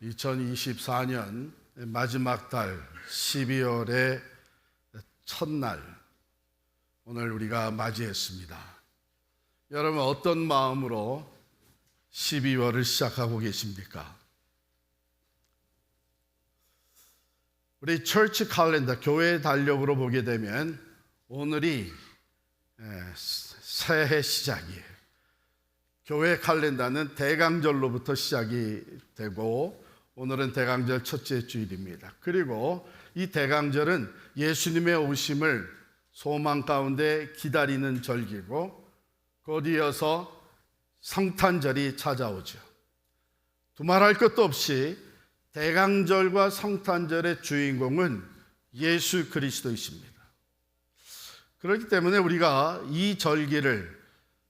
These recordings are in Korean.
2024년 마지막 달 12월의 첫날, 오늘 우리가 맞이했습니다. 여러분, 어떤 마음으로 12월을 시작하고 계십니까? 우리 처치 칼렌더, 교회 달력으로 보게 되면 오늘이 새해 시작이에요. 교회 칼렌더는 대강절로부터 시작이 되고 오늘은 대강절 첫째 주일입니다. 그리고 이 대강절은 예수님의 오심을 소망 가운데 기다리는 절기고 곧 이어서 성탄절이 찾아오죠. 두말할 것도 없이 대강절과 성탄절의 주인공은 예수 그리스도이십니다. 그렇기 때문에 우리가 이 절기를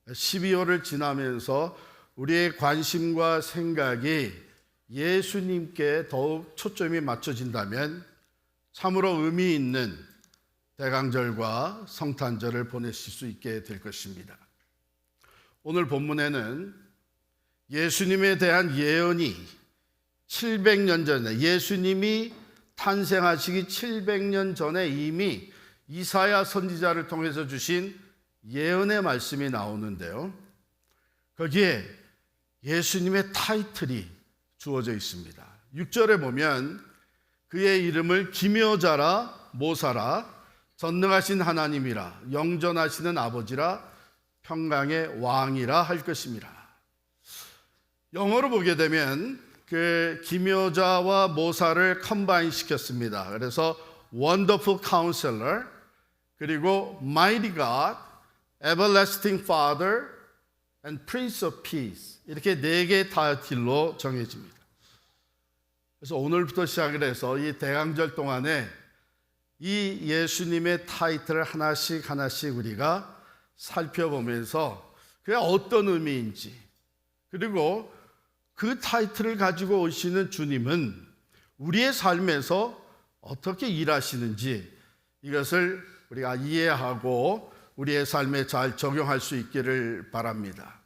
12월을 지나면서 우리의 관심과 생각이 예수님께 더욱 초점이 맞춰진다면 참으로 의미 있는 대강절과 성탄절을 보내실 수 있게 될 것입니다. 오늘 본문에는 예수님에 대한 예언이 700년 전에, 예수님이 탄생하시기 700년 전에 이미 이사야 선지자를 통해서 주신 예언의 말씀이 나오는데요, 거기에 예수님의 타이틀이 주어져 있습니다. 6절에 보면 그의 이름을 기묘자라, 모사라, 전능하신 하나님이라, 영전하시는 아버지라, 평강의 왕이라 할 것입니다. 영어로 보게 되면 그 기묘자와 모사를 컴바인 시켰습니다. 그래서 Wonderful Counselor, 그리고 Mighty God, Everlasting Father, and Prince of Peace, 이렇게 네 개의 타이틀로 정해집니다. 그래서 오늘부터 시작을 해서 이 대강절 동안에 이 예수님의 타이틀을 하나씩 하나씩 우리가 살펴보면서 그게 어떤 의미인지, 그리고 그 타이틀을 가지고 오시는 주님은 우리의 삶에서 어떻게 일하시는지, 이것을 우리가 이해하고 우리의 삶에 잘 적용할 수 있기를 바랍니다.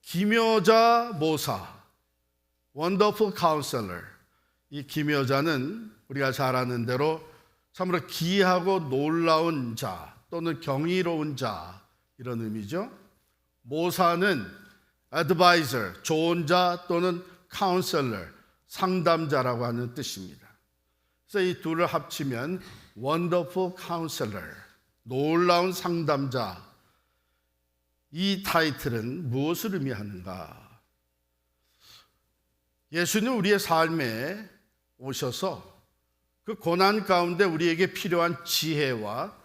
기묘자 모사, 원더풀 카운셀러. 이 기묘자는 우리가 잘 아는 대로 참으로 기이하고 놀라운 자 또는 경이로운 자, 이런 의미죠. 모사는 advisor, 좋은 자 또는 counselor, 상담자라고 하는 뜻입니다. 그래서 이 둘을 합치면 wonderful counselor, 놀라운 상담자. 이 타이틀은 무엇을 의미하는가? 예수님 우리의 삶에 오셔서 그 고난 가운데 우리에게 필요한 지혜와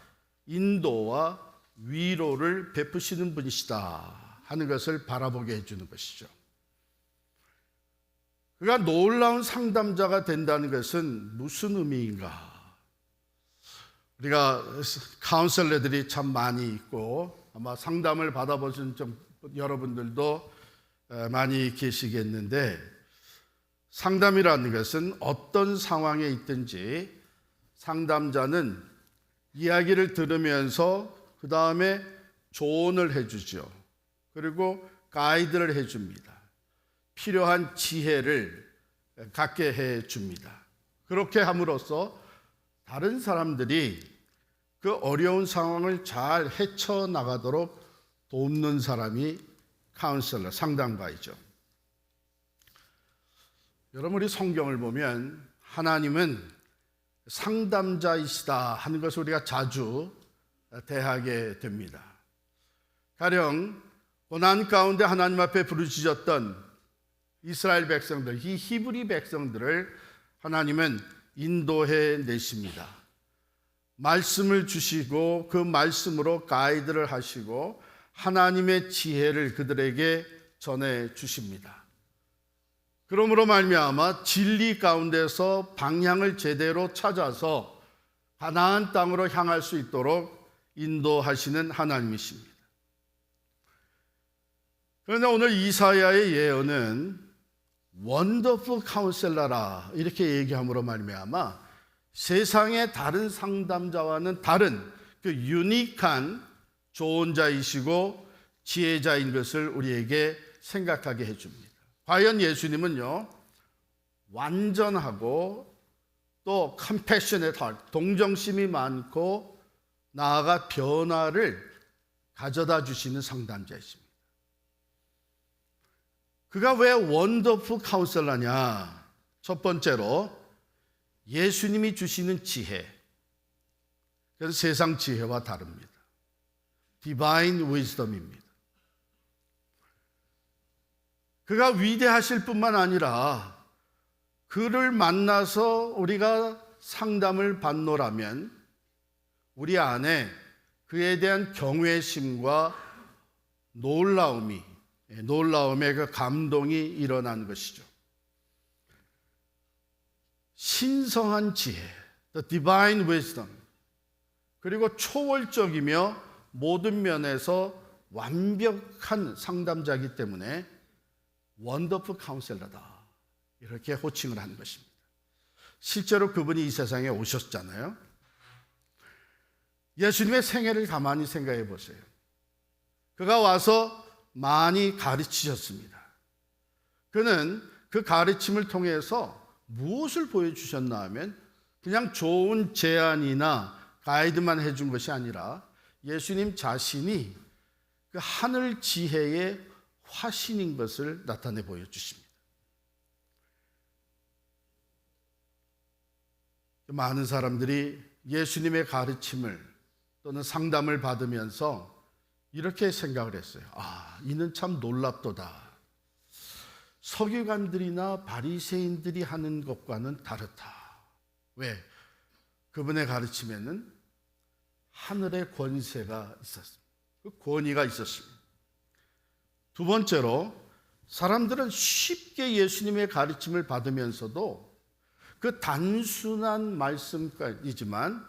인도와 위로를 베푸시는 분이시다 하는 것을 바라보게 해주는 것이죠. 그가 놀라운 상담자가 된다는 것은 무슨 의미인가? 우리가 카운셀러들이 참 많이 있고 아마 상담을 받아보신 여러분들도 많이 계시겠는데, 상담이라는 것은 어떤 상황에 있든지 상담자는 이야기를 들으면서 그 다음에 조언을 해주죠. 그리고 가이드를 해줍니다. 필요한 지혜를 갖게 해줍니다. 그렇게 함으로써 다른 사람들이 그 어려운 상황을 잘 헤쳐나가도록 돕는 사람이 카운셀러, 상담가이죠. 여러분, 우리 성경을 보면 하나님은 상담자이시다 하는 것을 우리가 자주 대하게 됩니다. 가령 고난 가운데 하나님 앞에 부르짖었던 이스라엘 백성들, 이 히브리 백성들을 하나님은 인도해 내십니다. 말씀을 주시고 그 말씀으로 가이드를 하시고 하나님의 지혜를 그들에게 전해 주십니다. 그러므로 말미암아 진리 가운데서 방향을 제대로 찾아서 가나안 땅으로 향할 수 있도록 인도하시는 하나님이십니다. 그런데 오늘 이사야의 예언은 원더풀 카운셀러라 이렇게 얘기함으로 말미암아 세상의 다른 상담자와는 다른 그 유니크한 좋은 자이시고 지혜자인 것을 우리에게 생각하게 해줍니다. 과연 예수님은요, 완전하고 또 컴패셔넷 하트, 동정심이 많고 나아가 변화를 가져다 주시는 상담자이십니다. 그가 왜 원더풀 카운셀러냐? 첫 번째로 예수님이 주시는 지혜. 그래서 세상 지혜와 다릅니다. 디바인 위즈덤입니다. 그가 위대하실 뿐만 아니라 그를 만나서 우리가 상담을 받노라면 우리 안에 그에 대한 경외심과 놀라움의 그 감동이 일어난 것이죠. 신성한 지혜, the divine wisdom, 그리고 초월적이며 모든 면에서 완벽한 상담자이기 때문에 원더풀 카운셀러다, 이렇게 호칭을 한 것입니다. 실제로 그분이 이 세상에 오셨잖아요. 예수님의 생애를 가만히 생각해 보세요. 그가 와서 많이 가르치셨습니다. 그는 그 가르침을 통해서 무엇을 보여주셨나 하면 그냥 좋은 제안이나 가이드만 해준 것이 아니라 예수님 자신이 그 하늘 지혜의 화신인 것을 나타내 보여주십니다. 많은 사람들이 예수님의 가르침을 또는 상담을 받으면서 이렇게 생각을 했어요. 이는 참 놀랍도다. 서기관들이나 바리새인들이 하는 것과는 다르다. 왜? 그분의 가르침에는 하늘의 권세가 있었습니다. 그 권위가 있었습니다. 두 번째로, 사람들은 쉽게 예수님의 가르침을 받으면서도 그 단순한 말씀이지만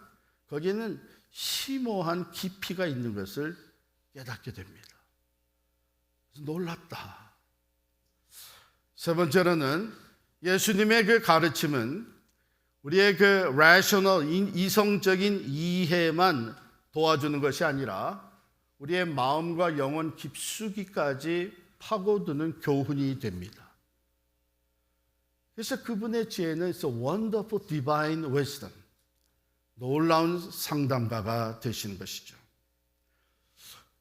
거기에는 심오한 깊이가 있는 것을 깨닫게 됩니다. 그래서 놀랍다. 세 번째로는 예수님의 그 가르침은 우리의 그 rational, 이성적인 이해만 도와주는 것이 아니라 우리의 마음과 영혼 깊숙이까지 파고드는 교훈이 됩니다. 그래서 그분의 지혜는 It's a wonderful divine wisdom, 놀라운 상담가가 되시는 것이죠.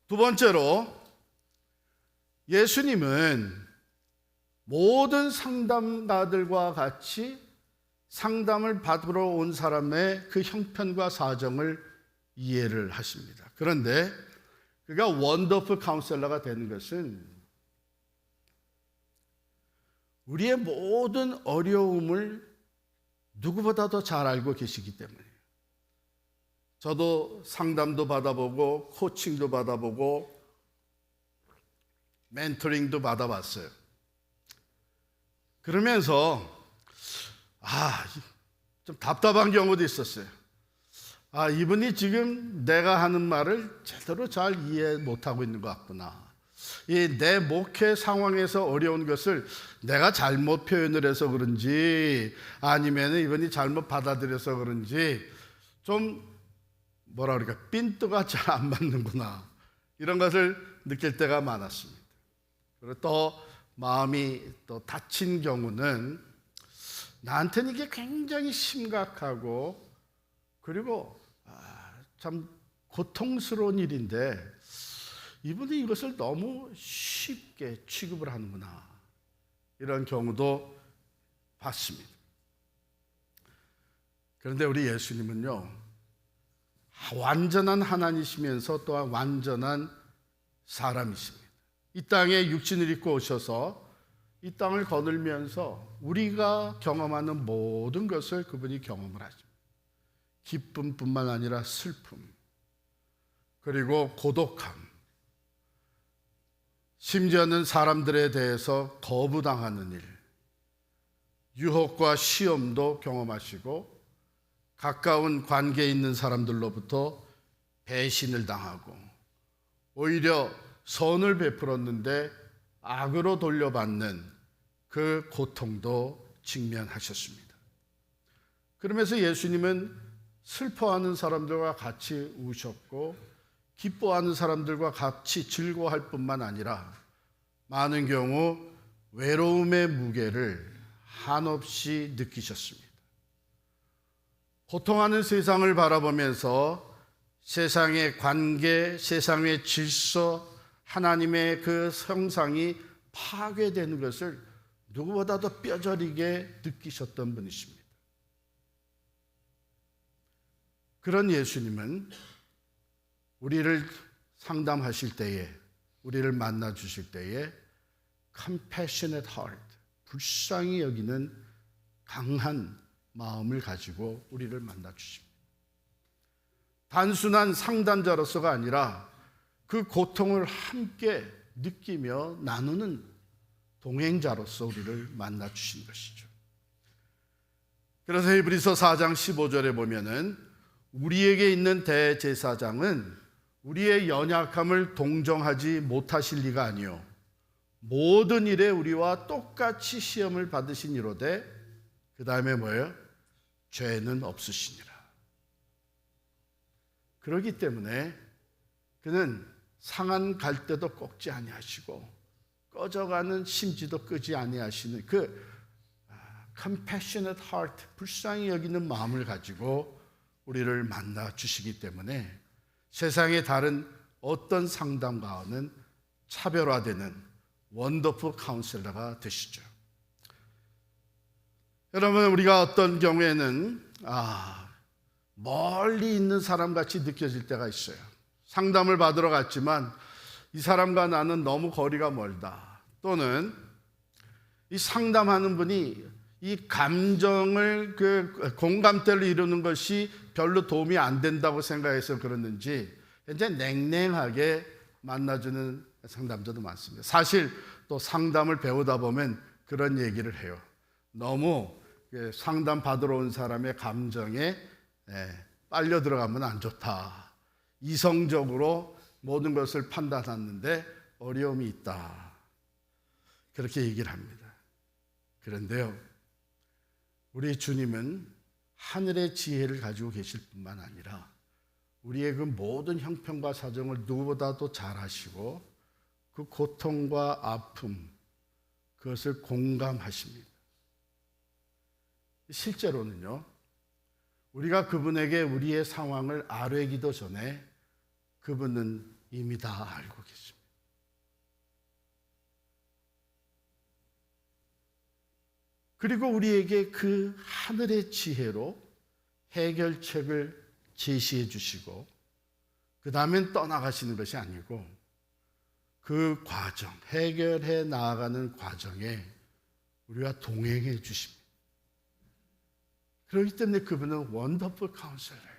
두 번째로, 예수님은 모든 상담가들과 같이 상담을 받으러 온 사람의 그 형편과 사정을 이해를 하십니다. 그런데 그가 원더풀 카운셀러가 되는 것은 우리의 모든 어려움을 누구보다도 잘 알고 계시기 때문이에요. 저도 상담도 받아보고 코칭도 받아보고 멘토링도 받아봤어요. 그러면서 좀 답답한 경우도 있었어요. 이분이 지금 내가 하는 말을 제대로 잘 이해 못하고 있는 것 같구나. 내 목회 상황에서 어려운 것을 내가 잘못 표현을 해서 그런지 아니면 이분이 잘못 받아들여서 그런지 좀 삔또가 잘 안 맞는구나, 이런 것을 느낄 때가 많았습니다. 그리고 또 마음이 또 다친 경우는 나한테는 이게 굉장히 심각하고 그리고 참 고통스러운 일인데 이분이 이것을 너무 쉽게 취급을 하는구나, 이런 경우도 봤습니다. 그런데 우리 예수님은요, 완전한 하나님이시면서 또한 완전한 사람이십니다. 이 땅에 육신을 입고 오셔서 이 땅을 거닐면서 우리가 경험하는 모든 것을 그분이 경험을 하십니다. 기쁨뿐만 아니라 슬픔, 그리고 고독함, 심지어는 사람들에 대해서 거부당하는 일, 유혹과 시험도 경험하시고 가까운 관계에 있는 사람들로부터 배신을 당하고 오히려 선을 베풀었는데 악으로 돌려받는 그 고통도 직면하셨습니다. 그러면서 예수님은 슬퍼하는 사람들과 같이 우셨고 기뻐하는 사람들과 같이 즐거워할 뿐만 아니라 많은 경우 외로움의 무게를 한없이 느끼셨습니다. 고통하는 세상을 바라보면서 세상의 관계, 세상의 질서, 하나님의 그 형상이 파괴되는 것을 누구보다도 뼈저리게 느끼셨던 분이십니다. 그런 예수님은 우리를 상담하실 때에, 우리를 만나 주실 때에 compassionate heart, 불쌍히 여기는 강한 마음을 가지고 우리를 만나 주십니다. 단순한 상담자로서가 아니라 그 고통을 함께 느끼며 나누는 동행자로서 우리를 만나 주신 것이죠. 그래서 히브리서 4장 15절에 보면은 우리에게 있는 대제사장은 우리의 연약함을 동정하지 못하실 리가 아니요 모든 일에 우리와 똑같이 시험을 받으신 이로되 그 다음에 뭐예요? 죄는 없으시니라. 그렇기 때문에 그는 상한 갈대도 꺾지 아니하시고 꺼져가는 심지도 끄지 아니하시는 그 compassionate heart, 불쌍히 여기는 마음을 가지고 우리를 만나 주시기 때문에 세상의 다른 어떤 상담가와는 차별화되는 원더풀 카운셀러가 되시죠. 여러분, 우리가 어떤 경우에는 멀리 있는 사람같이 느껴질 때가 있어요. 상담을 받으러 갔지만 이 사람과 나는 너무 거리가 멀다. 또는 이 상담하는 분이 이 감정을 공감대를 이루는 것이 별로 도움이 안 된다고 생각해서 그러는지 굉장히 냉랭하게 만나주는 상담자도 많습니다. 사실 또 상담을 배우다 보면 그런 얘기를 해요. 너무 상담 받으러 온 사람의 감정에 빨려 들어가면 안 좋다. 이성적으로 모든 것을 판단하는데 어려움이 있다. 그렇게 얘기를 합니다. 그런데요, 우리 주님은 하늘의 지혜를 가지고 계실 뿐만 아니라 우리의 그 모든 형편과 사정을 누구보다도 잘 아시고 그 고통과 아픔, 그것을 공감하십니다. 실제로는요, 우리가 그분에게 우리의 상황을 아뢰기도 전에 그분은 이미 다 알고 계십니다. 그리고 우리에게 그 하늘의 지혜로 해결책을 제시해 주시고 그 다음엔 떠나가시는 것이 아니고 그 과정, 해결해 나아가는 과정에 우리와 동행해 주십니다. 그렇기 때문에 그분은 원더풀 카운셀러예요.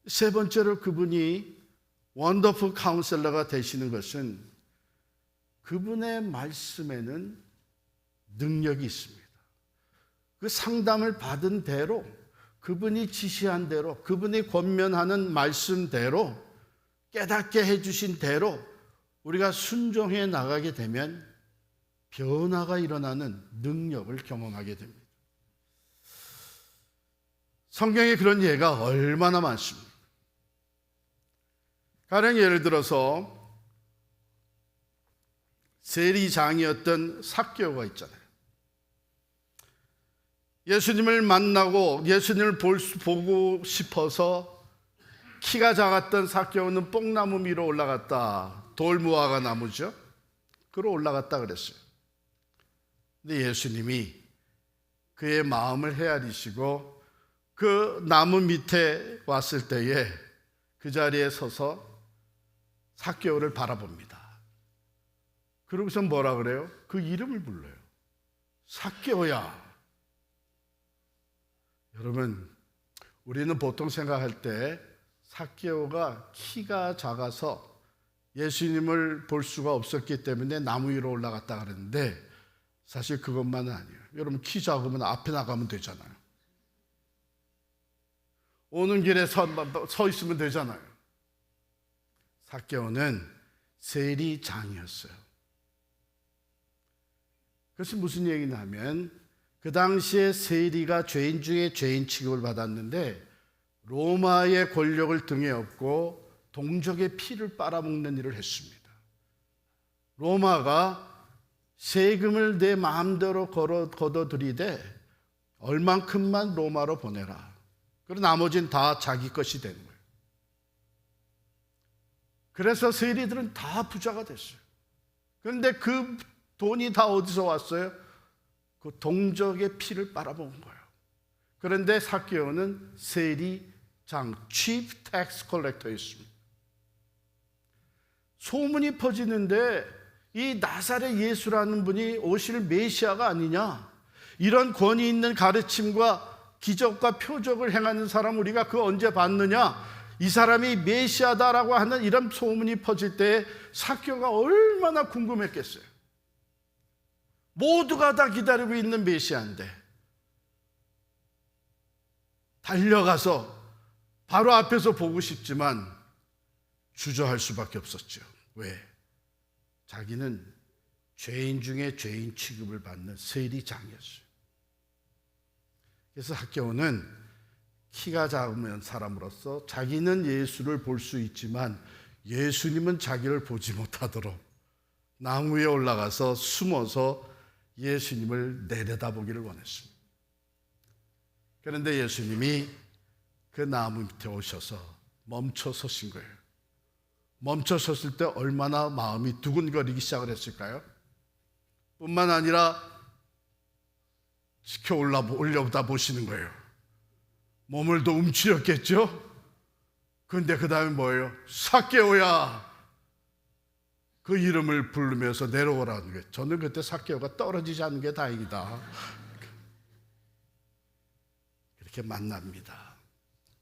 세 번째로 그분이 원더풀 카운셀러가 되시는 것은 그분의 말씀에는 능력이 있습니다. 그 상담을 받은 대로, 그분이 지시한 대로, 그분이 권면하는 말씀대로, 깨닫게 해주신 대로 우리가 순종해 나가게 되면 변화가 일어나는 능력을 경험하게 됩니다. 성경에 그런 예가 얼마나 많습니다. 가령 예를 들어서 세리장이었던 삭개오가 있잖아요. 예수님을 만나고 예수님을 보고 싶어서 키가 작았던 삭개오는 뽕나무 위로 올라갔다. 돌무화과 나무죠. 그로 올라갔다 그랬어요. 근데 예수님이 그의 마음을 헤아리시고 그 나무 밑에 왔을 때에 그 자리에 서서 삭개오를 바라봅니다. 그러고서 뭐라 그래요? 그 이름을 불러요. 삭개오야. 여러분, 우리는 보통 생각할 때 삭개오가 키가 작아서 예수님을 볼 수가 없었기 때문에 나무 위로 올라갔다 그랬는데 사실 그것만은 아니에요. 여러분, 키 작으면 앞에 나가면 되잖아요. 오는 길에 서 있으면 되잖아요. 삭개오는 세리장이었어요. 그것이 무슨 얘기냐면 그 당시에 세리가 죄인 중에 죄인 취급을 받았는데 로마의 권력을 등에 업고 동족의 피를 빨아먹는 일을 했습니다. 로마가 세금을 내 마음대로 걷어들이되 얼만큼만 로마로 보내라. 그리고 나머지는 다 자기 것이 되는 거예요. 그래서 세리들은 다 부자가 됐어요. 그런데 그 돈이 다 어디서 왔어요? 그 동족의 피를 빨아먹은 거예요. 그런데 삭개오는 세리장, chief tax collector였습니다. 소문이 퍼지는데 이 나사렛 예수라는 분이 오실 메시아가 아니냐, 이런 권위 있는 가르침과 기적과 표적을 행하는 사람 우리가 그 언제 봤느냐, 이 사람이 메시아다라고 하는 이런 소문이 퍼질 때 삭개오가 얼마나 궁금했겠어요. 모두가 다 기다리고 있는 메시아인데 달려가서 바로 앞에서 보고 싶지만 주저할 수밖에 없었죠. 왜? 자기는 죄인 중에 죄인 취급을 받는 세리장이었어요. 그래서 삭개오는 키가 작은 사람으로서 자기는 예수를 볼 수 있지만 예수님은 자기를 보지 못하도록 나무 위에 올라가서 숨어서 예수님을 내려다보기를 원했습니다. 그런데 예수님이 그 나무 밑에 오셔서 멈춰 서신 거예요. 멈춰 섰을 때 얼마나 마음이 두근거리기 시작을 했을까요? 뿐만 아니라 지켜 올려다 보시는 거예요. 몸을 더 움츠렸겠죠? 그런데 그 다음에 뭐예요? 삭개오야! 그 이름을 부르면서 내려오라는 거예요. 저는 그때 삭개오가 떨어지지 않는 게 다행이다. 이렇게 만납니다.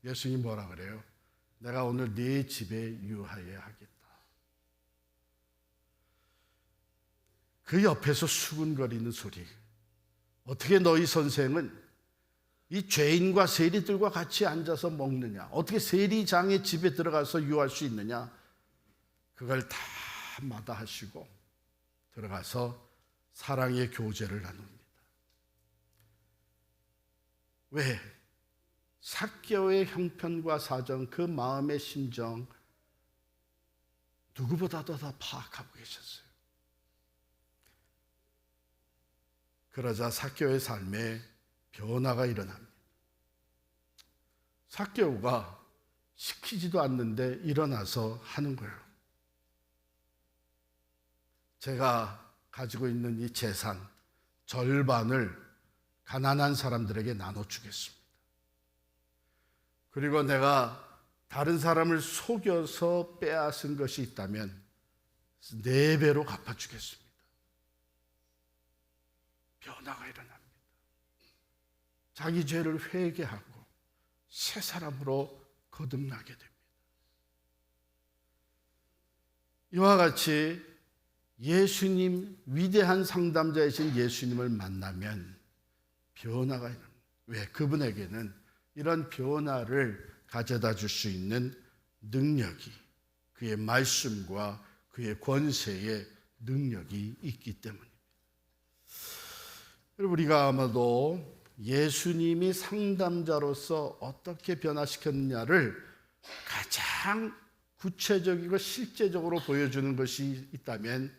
예수님이 뭐라 그래요? 내가 오늘 네 집에 유하여 하겠다. 그 옆에서 수근거리는 소리. 어떻게 너희 선생은 이 죄인과 세리들과 같이 앉아서 먹느냐? 어떻게 세리장의 집에 들어가서 유할 수 있느냐? 그걸 다 마다하시고 들어가서 사랑의 교제를 나눕니다. 왜? 삭개오의 형편과 사정, 그 마음의 심정 누구보다도 다 파악하고 계셨어요. 그러자 삭개오의 삶에 변화가 일어납니다. 삭개오가 시키지도 않는데 일어나서 하는 거예요. 제가 가지고 있는 이 재산 절반을 가난한 사람들에게 나눠주겠습니다. 그리고 내가 다른 사람을 속여서 빼앗은 것이 있다면 4배로 갚아주겠습니다. 변화가 일어납니다. 자기 죄를 회개하고 새 사람으로 거듭나게 됩니다. 이와 같이 예수님, 위대한 상담자이신 예수님을 만나면 변화가 일어납니다. 왜? 그분에게는 이런 변화를 가져다 줄 수 있는 능력이, 그의 말씀과 그의 권세의 능력이 있기 때문입니다. 우리가 아마도 예수님이 상담자로서 어떻게 변화시켰느냐를 가장 구체적이고 실제적으로 보여주는 것이 있다면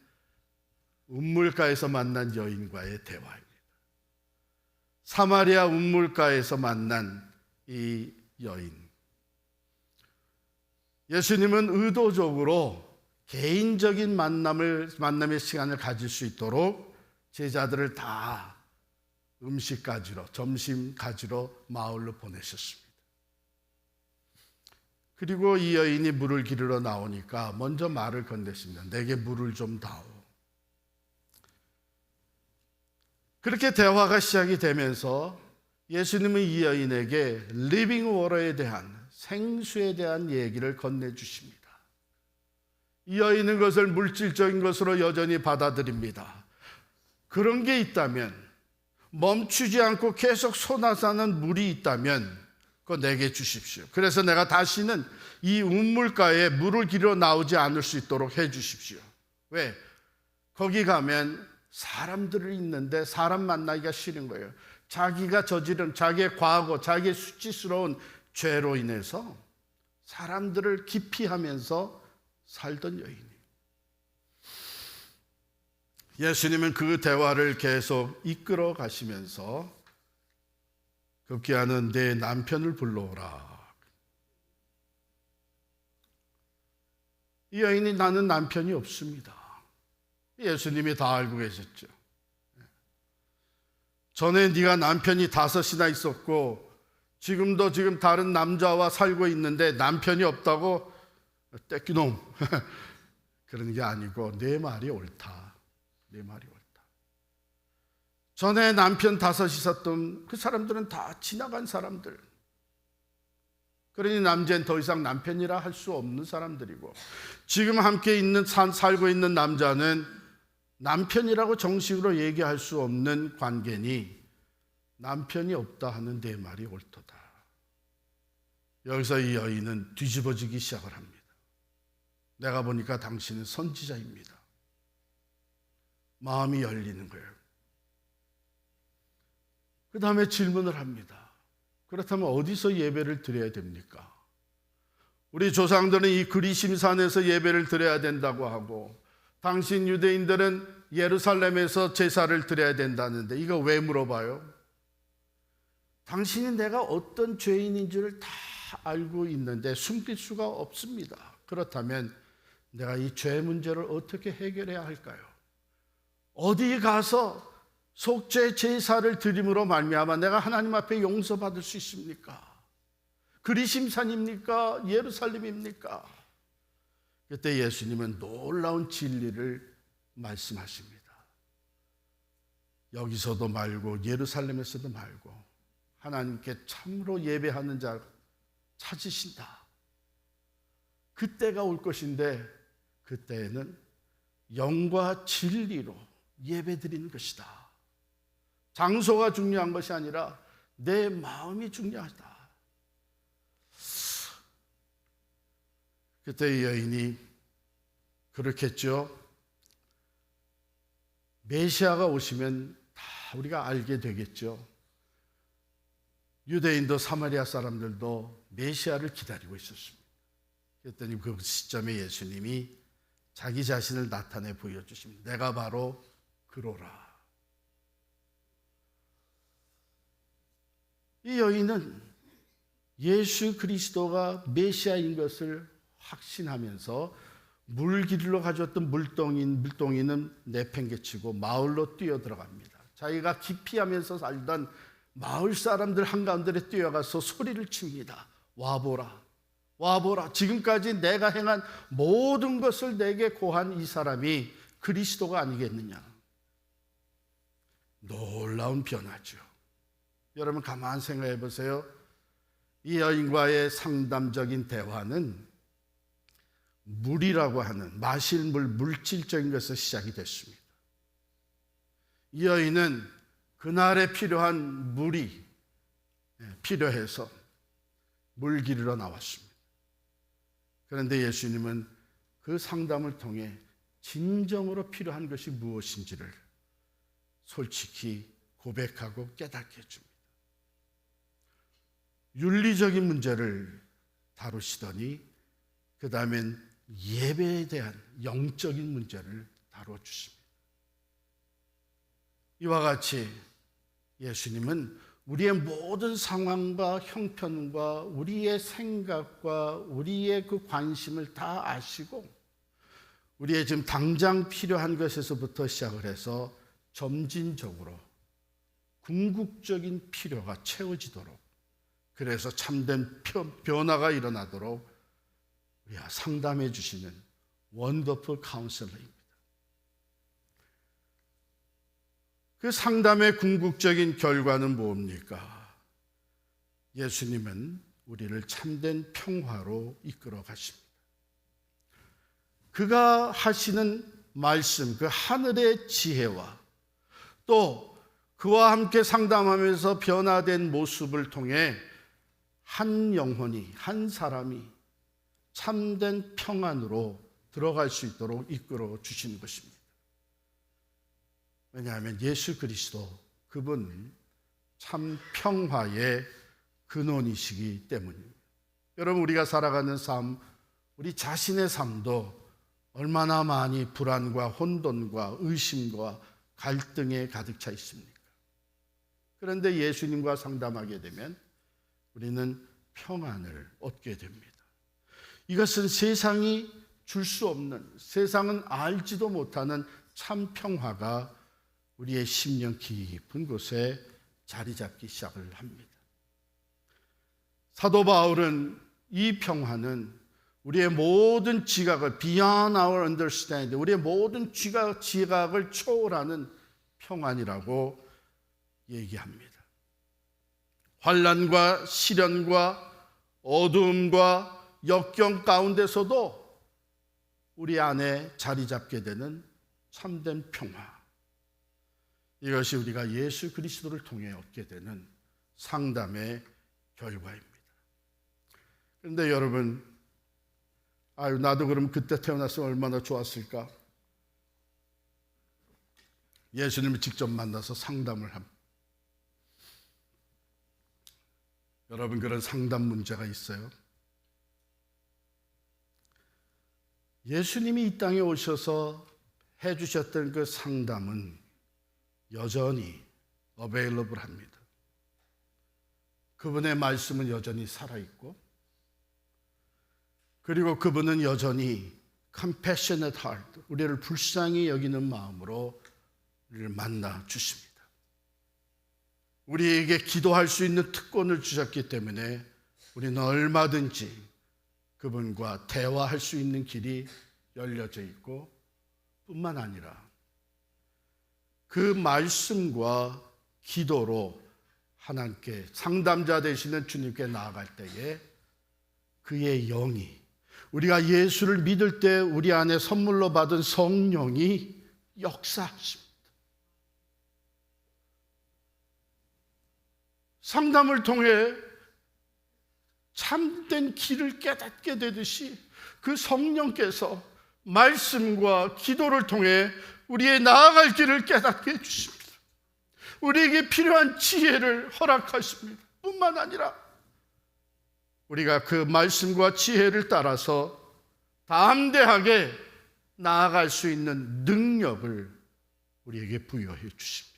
운물가에서 만난 여인과의 대화입니다. 사마리아 운물가에서 만난 이 여인. 예수님은 의도적으로 개인적인 만남의 시간을 가질 수 있도록 제자들을 다 음식 가지러, 점심 가지러 마을로 보내셨습니다. 그리고 이 여인이 물을 기르러 나오니까 먼저 말을 건넸습니다. 내게 물을 좀 다오. 그렇게 대화가 시작이 되면서 예수님은 이 여인에게 리빙 워터에 대한, 생수에 대한 얘기를 건네주십니다. 이 여인은 그것을 물질적인 것으로 여전히 받아들입니다. 그런 게 있다면, 멈추지 않고 계속 솟아나는 물이 있다면 그거 내게 주십시오. 그래서 내가 다시는 이 운물가에 물을 기르러 나오지 않을 수 있도록 해 주십시오. 왜? 거기 가면 사람들이 있는데 사람 만나기가 싫은 거예요. 자기가 저지른 자기의 과거, 자기의 수치스러운 죄로 인해서 사람들을 기피하면서 살던 여인이. 예수님은 그 대화를 계속 이끌어 가시면서 급기야는 내 남편을 불러오라. 이 여인이 나는 남편이 없습니다. 예수님이 다 알고 계셨죠. 전에 네가 남편이 5이나 있었고 지금도 다른 남자와 살고 있는데 남편이 없다고 떼끼놈 그런 게 아니고 내 말이 옳다. 내 말이 옳다. 전에 남편 5 있었던 그 사람들은 다 지나간 사람들. 그러니 남자는 더 이상 남편이라 할 수 없는 사람들이고 지금 함께 살고 있는 남자는 남편이라고 정식으로 얘기할 수 없는 관계니 남편이 없다 하는 내 말이 옳도다. 여기서 이 여인은 뒤집어지기 시작을 합니다. 내가 보니까 당신은 선지자입니다. 마음이 열리는 거예요. 그 다음에 질문을 합니다. 그렇다면 어디서 예배를 드려야 됩니까? 우리 조상들은 이 그리심산에서 예배를 드려야 된다고 하고 당신 유대인들은 예루살렘에서 제사를 드려야 된다는데 이거 왜 물어봐요? 당신이 내가 어떤 죄인인 줄을 다 알고 있는데 숨길 수가 없습니다. 그렇다면 내가 이 죄 문제를 어떻게 해결해야 할까요? 어디 가서 속죄 제사를 드림으로 말미암아 내가 하나님 앞에 용서받을 수 있습니까? 그리심산입니까? 예루살렘입니까? 그때 예수님은 놀라운 진리를 말씀하십니다. 여기서도 말고 예루살렘에서도 말고 하나님께 참으로 예배하는 자 찾으신다. 그때가 올 것인데 그때에는 영과 진리로 예배드리는 것이다. 장소가 중요한 것이 아니라 내 마음이 중요하다. 그때 이 여인이 그렇겠죠. 메시아가 오시면 다 우리가 알게 되겠죠. 유대인도 사마리아 사람들도 메시아를 기다리고 있었습니다. 그랬더니 그 시점에 예수님이 자기 자신을 나타내 보여주십니다. 내가 바로 그로라. 이 여인은 예수 그리스도가 메시아인 것을 확신하면서 물길로 가져왔던 물동이는 내팽개치고 마을로 뛰어들어갑니다. 자기가 기피하면서 살던 마을 사람들 한가운데 뛰어가서 소리를 칩니다. 와보라, 와보라. 지금까지 내가 행한 모든 것을 내게 고한 이 사람이 그리스도가 아니겠느냐. 놀라운 변화죠. 여러분 가만 생각해 보세요. 이 여인과의 상담적인 대화는 물이라고 하는 마실 물질적인 것에서 시작이 됐습니다. 이 여인은 그날에 필요한 물이 필요해서 물 기르러 나왔습니다. 그런데 예수님은 그 상담을 통해 진정으로 필요한 것이 무엇인지를 솔직히 고백하고 깨닫게 해줍니다. 윤리적인 문제를 다루시더니 그 다음엔 예배에 대한 영적인 문제를 다뤄주십니다. 이와 같이 예수님은 우리의 모든 상황과 형편과 우리의 생각과 우리의 그 관심을 다 아시고 우리의 지금 당장 필요한 것에서부터 시작을 해서 점진적으로 궁극적인 필요가 채워지도록 그래서 참된 변화가 일어나도록 우리가 상담해 주시는 원더풀 카운셀러입니다. 그 상담의 궁극적인 결과는 뭡니까? 예수님은 우리를 참된 평화로 이끌어 가십니다. 그가 하시는 말씀, 그 하늘의 지혜와 또 그와 함께 상담하면서 변화된 모습을 통해 한 영혼이, 한 사람이 참된 평안으로 들어갈 수 있도록 이끌어 주시는 것입니다. 왜냐하면 예수 그리스도 그분은 참 평화의 근원이시기 때문입니다. 여러분 우리가 살아가는 삶, 우리 자신의 삶도 얼마나 많이 불안과 혼돈과 의심과 갈등에 가득 차 있습니까? 그런데 예수님과 상담하게 되면 우리는 평안을 얻게 됩니다. 이것은 세상이 줄 수 없는, 세상은 알지도 못하는 참 평화가 우리의 심령 깊은 곳에 자리 잡기 시작을 합니다. 사도 바울은 이 평화는 우리의 모든 지각을 beyond our understanding, 우리의 모든 지각을 초월하는 평안이라고 얘기합니다. 환난과 시련과 어두움과 역경 가운데서도 우리 안에 자리 잡게 되는 참된 평화, 이것이 우리가 예수 그리스도를 통해 얻게 되는 상담의 결과입니다. 그런데 여러분, 나도 그럼 그때 태어났으면 얼마나 좋았을까? 예수님을 직접 만나서 상담을 합니다. 여러분, 그런 상담 문제가 있어요? 예수님이 이 땅에 오셔서 해주셨던 그 상담은 여전히 available 합니다. 그분의 말씀은 여전히 살아있고, 그리고 그분은 여전히 compassionate heart, 우리를 불쌍히 여기는 마음으로 우리를 만나 주십니다. 우리에게 기도할 수 있는 특권을 주셨기 때문에 우리는 얼마든지 그분과 대화할 수 있는 길이 열려져 있고, 뿐만 아니라 그 말씀과 기도로 하나님께, 상담자 되시는 주님께 나아갈 때에 그의 영이, 우리가 예수를 믿을 때 우리 안에 선물로 받은 성령이 역사하십니다. 상담을 통해 참된 길을 깨닫게 되듯이 그 성령께서 말씀과 기도를 통해 우리의 나아갈 길을 깨닫게 해주십니다. 우리에게 필요한 지혜를 허락하십니다. 뿐만 아니라 우리가 그 말씀과 지혜를 따라서 담대하게 나아갈 수 있는 능력을 우리에게 부여해 주십니다.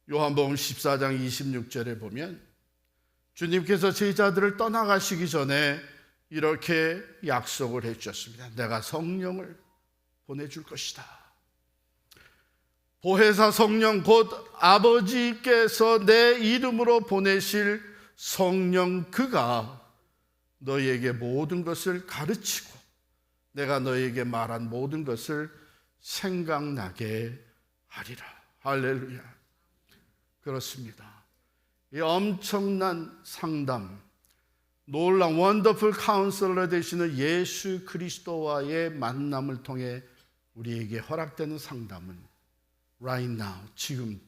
요한복음 14장 26절에 보면 주님께서 제자들을 떠나가시기 전에 이렇게 약속을 해주셨습니다. 내가 성령을 보내줄 것이다. 보혜사 성령, 곧 아버지께서 내 이름으로 보내실 성령, 그가 너희에게 모든 것을 가르치고 내가 너희에게 말한 모든 것을 생각나게 하리라. 할렐루야. 그렇습니다. 이 엄청난 상담, 놀라운 원더풀 카운슬러 되시는 예수 그리스도와의 만남을 통해 우리에게 허락되는 상담은 right now, 지금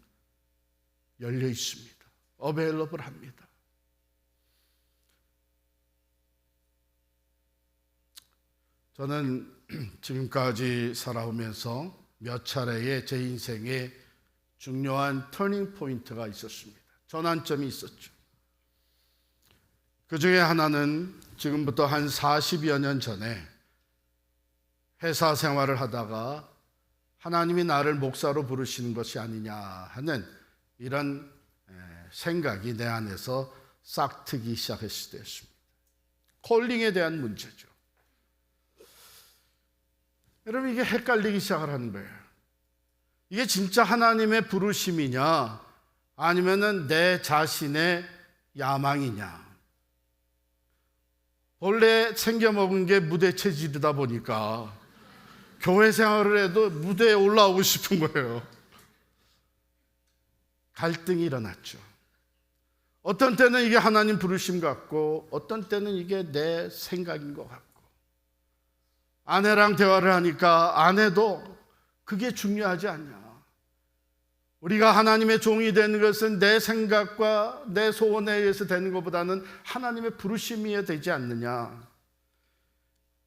열려 있습니다. available 합니다. 저는 지금까지 살아오면서 몇 차례의 제 인생에 중요한 터닝 포인트가 있었습니다. 전환점이 있었죠. 그 중에 하나는 지금부터 한 40여 년 전에 회사 생활을 하다가 하나님이 나를 목사로 부르시는 것이 아니냐 하는 이런 생각이 내 안에서 싹 트기 시작했을 때였습니다. 콜링에 대한 문제죠. 여러분, 이게 헷갈리기 시작을 하는 거예요. 이게 진짜 하나님의 부르심이냐 아니면은 내 자신의 야망이냐. 원래 생겨먹은 게 무대 체질이다 보니까 교회 생활을 해도 무대에 올라오고 싶은 거예요. 갈등이 일어났죠. 어떤 때는 이게 하나님 부르심 같고 어떤 때는 이게 내 생각인 것 같고, 아내랑 대화를 하니까 아내도 그게 중요하지 않냐. 우리가 하나님의 종이 되는 것은 내 생각과 내 소원에 의해서 되는 것보다는 하나님의 부르심이어야 되지 않느냐.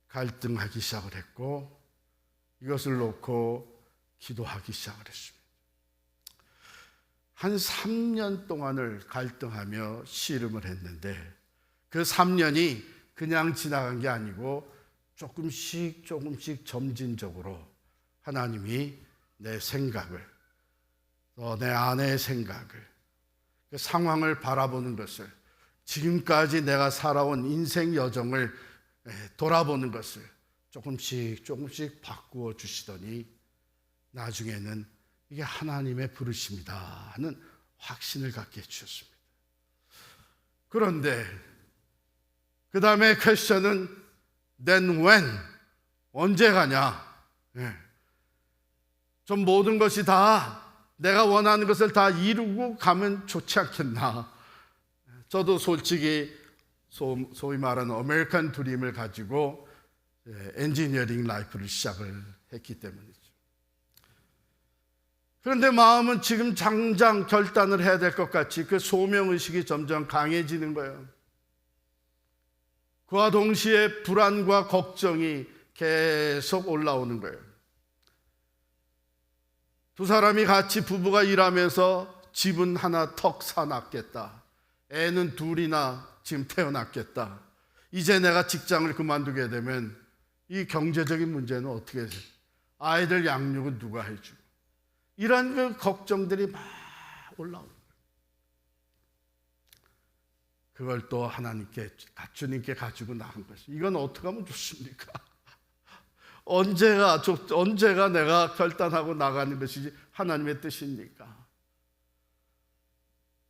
갈등하기 시작을 했고 이것을 놓고 기도하기 시작을 했습니다. 한 3년 동안을 갈등하며 씨름을 했는데 그 3년이 그냥 지나간 게 아니고 조금씩 점진적으로 하나님이 내 생각을, 또 내 아내의 생각을, 그 상황을 바라보는 것을, 지금까지 내가 살아온 인생 여정을 돌아보는 것을 조금씩 바꾸어 주시더니 나중에는 이게 하나님의 부르심이다 하는 확신을 갖게 해주셨습니다. 그런데 그 다음에 퀘스천은 then when? 언제 가냐? 좀 모든 것이 다 내가 원하는 것을 다 이루고 가면 좋지 않겠나? 저도 솔직히 소위 말하는 아메리칸 드림을 가지고 엔지니어링 라이프를 시작을 했기 때문이죠. 그런데 마음은 지금 당장 결단을 해야 될 것 같이 그 소명의식이 점점 강해지는 거예요. 그와 동시에 불안과 걱정이 계속 올라오는 거예요. 두 사람이 같이 부부가 일하면서 집은 하나 턱 사놨겠다. 애는 둘이나 지금 태어났겠다. 이제 내가 직장을 그만두게 되면 이 경제적인 문제는 어떻게 돼? 아이들 양육은 누가 해주고? 이런 그 걱정들이 막 올라오는 거예요. 그걸 또 하나님께, 주님께 가지고 나간 것이, 이건 어떻게 하면 좋습니까? 언제가 내가 결단하고 나가는 것이 하나님의 뜻입니까?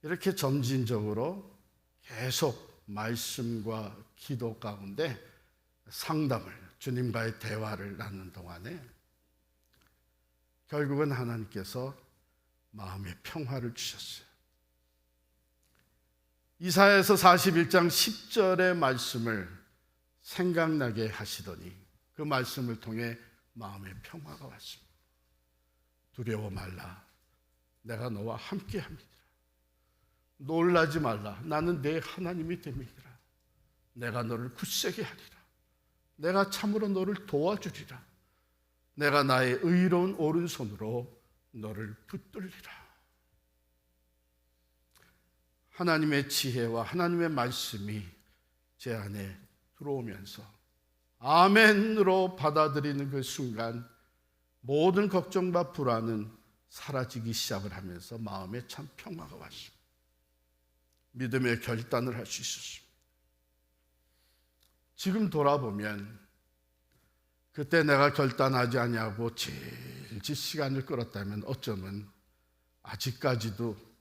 이렇게 점진적으로 계속 말씀과 기도 가운데 상담을, 주님과의 대화를 나누는 동안에 결국은 하나님께서 마음의 평화를 주셨어요. 이사야서 41장 10절의 말씀을 생각나게 하시더니 그 말씀을 통해 마음의 평화가 왔습니다. 두려워 말라. 내가 너와 함께 합니다. 놀라지 말라. 나는 내 하나님이 됨이니라. 내가 너를 굳세게 하리라. 내가 참으로 너를 도와주리라. 내가 나의 의로운 오른손으로 너를 붙들리라. 하나님의 지혜와 하나님의 말씀이 제 안에 들어오면서 아멘으로 받아들이는 그 순간 모든 걱정과 불안은 사라지기 시작을 하면서 마음에 참 평화가 왔습니다. 믿음의 결단을 할 수 있었습니다. 지금 돌아보면 그때 내가 결단하지 않냐고 제일 시간을 끌었다면 어쩌면 아직까지도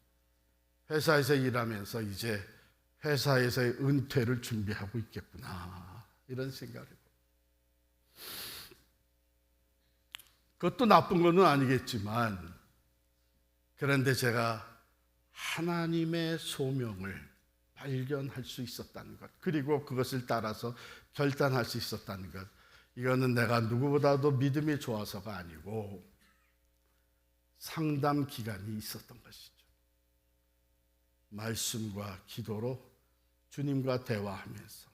회사에서 일하면서 이제 회사에서의 은퇴를 준비하고 있겠구나, 이런 생각을 해요. 그것도 나쁜 것은 아니겠지만, 그런데 제가 하나님의 소명을 발견할 수 있었다는 것, 그리고 그것을 따라서 결단할 수 있었다는 것, 이거는 내가 누구보다도 믿음이 좋아서가 아니고 상담 기간이 있었던 것이죠. 말씀과 기도로 주님과 대화하면서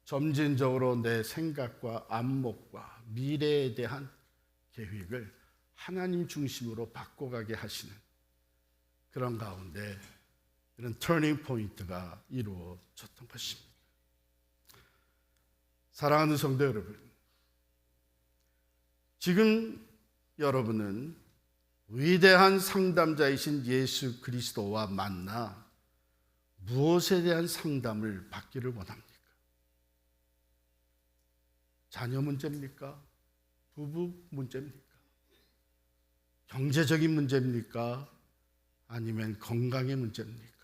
점진적으로 내 생각과 안목과 미래에 대한 계획을 하나님 중심으로 바꿔가게 하시는 그런 가운데 이런 터닝 포인트가 이루어졌던 것입니다. 사랑하는 성도 여러분, 지금 여러분은 위대한 상담자이신 예수 그리스도와 만나 무엇에 대한 상담을 받기를 원합니까? 자녀 문제입니까? 부부 문제입니까? 경제적인 문제입니까? 아니면 건강의 문제입니까?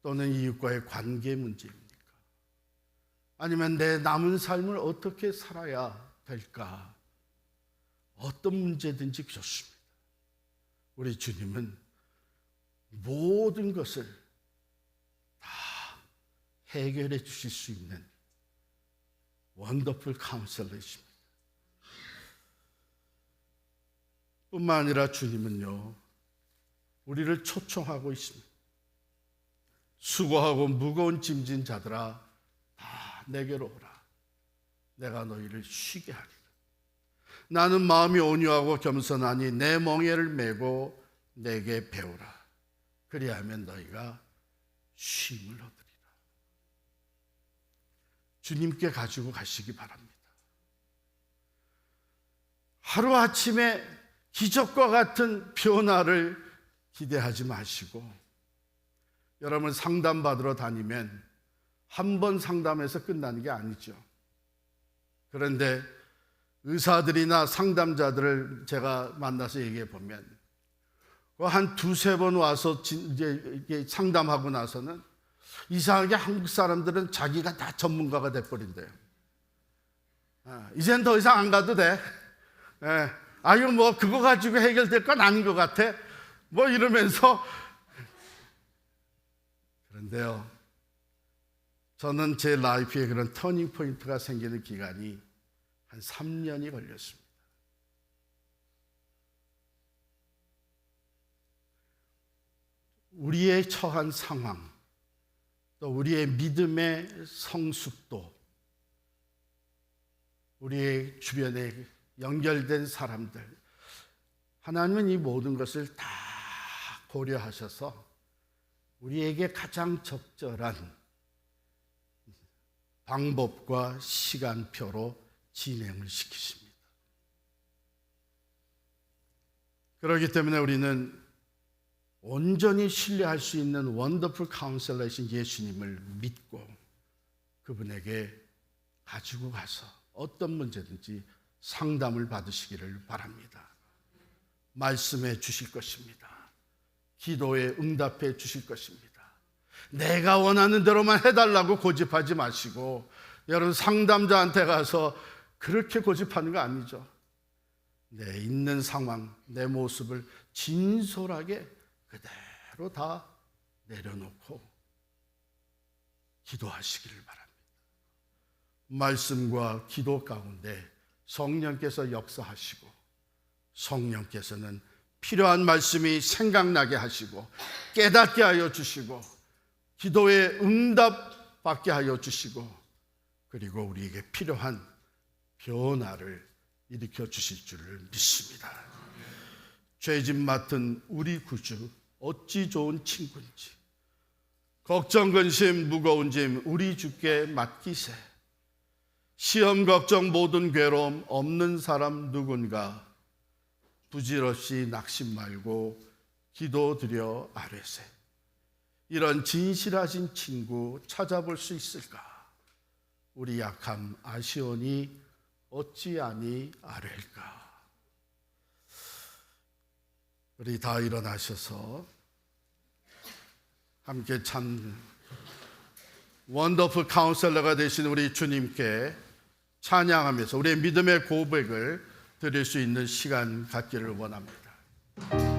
또는 이웃과의 관계 문제입니까? 아니면 내 남은 삶을 어떻게 살아야 될까? 어떤 문제든지 좋습니다. 우리 주님은 모든 것을 다 해결해 주실 수 있는 원더풀 카운셀러이십니다. 뿐만 아니라 주님은요, 우리를 초청하고 있습니다. 수고하고 무거운 짐진 자들아 다 내게로 오라. 내가 너희를 쉬게 하리라. 나는 마음이 온유하고 겸손하니 내 멍에를 메고 내게 배우라. 그리하면 너희가 쉼을 얻으리라. 주님께 가지고 가시기 바랍니다. 하루아침에 기적과 같은 변화를 기대하지 마시고, 여러분 상담받으러 다니면 한 번 상담해서 끝나는 게 아니죠. 그런데 의사들이나 상담자들을 제가 만나서 얘기해 보면 한 두세 번 와서 이제 상담하고 나서는 이상하게 한국 사람들은 자기가 다 전문가가 돼버린대요. 이젠 더 이상 안 가도 돼. 아유 뭐 그거 가지고 해결될 건 아닌 것 같아. 뭐 이러면서. 그런데요, 저는 제 라이프에 그런 터닝 포인트가 생기는 기간이 한 3년이 걸렸습니다. 우리의 처한 상황, 또 우리의 믿음의 성숙도, 우리의 주변에 연결된 사람들, 하나님은 이 모든 것을 다 고려하셔서 우리에게 가장 적절한 방법과 시간표로 진행을 시키십니다. 그렇기 때문에 우리는 온전히 신뢰할 수 있는 원더풀 카운셀러이신 예수님을 믿고 그분에게 가지고 가서 어떤 문제든지 상담을 받으시기를 바랍니다. 말씀해 주실 것입니다. 기도에 응답해 주실 것입니다. 내가 원하는 대로만 해달라고 고집하지 마시고, 여러분 상담자한테 가서 그렇게 고집하는 거 아니죠. 내 있는 상황, 내 모습을 진솔하게 그대로 다 내려놓고 기도하시기를 바랍니다. 말씀과 기도 가운데 성령께서 역사하시고, 성령께서는 필요한 말씀이 생각나게 하시고 깨닫게 하여 주시고 기도에 응답 받게 하여 주시고, 그리고 우리에게 필요한 변화를 일으켜 주실 줄을 믿습니다. 죄짐 맡은 우리 구주 어찌 좋은 친구인지, 걱정 근심 무거운 짐 우리 주께 맡기세. 시험 걱정 모든 괴로움 없는 사람 누군가, 부질없이 낙심 말고 기도드려 아뢰세. 이런 진실하신 친구 찾아볼 수 있을까? 우리 약함 아시오니 어찌 아니 아뢰일까? 우리 다 일어나셔서 함께 참 원더풀 카운셀러가 되신 우리 주님께 찬양하면서 우리의 믿음의 고백을 드릴 수 있는 시간 갖기를 원합니다.